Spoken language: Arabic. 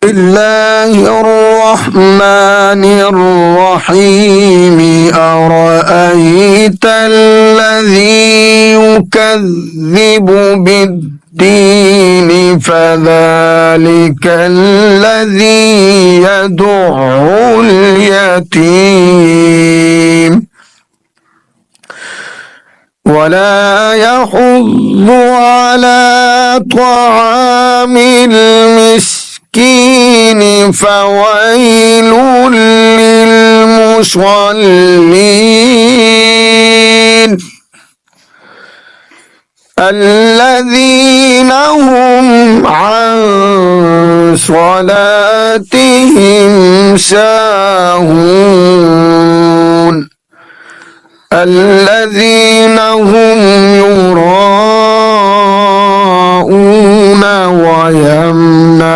الله الرحمن الرحيم أرأيت الذي يكذب بالدين فذلك الذي يدع اليتيم ولا يحض على طعام المسكين فويل للمصلين الذين هم عن صلاتهم ساهون الذين هم يراءون ويمنعون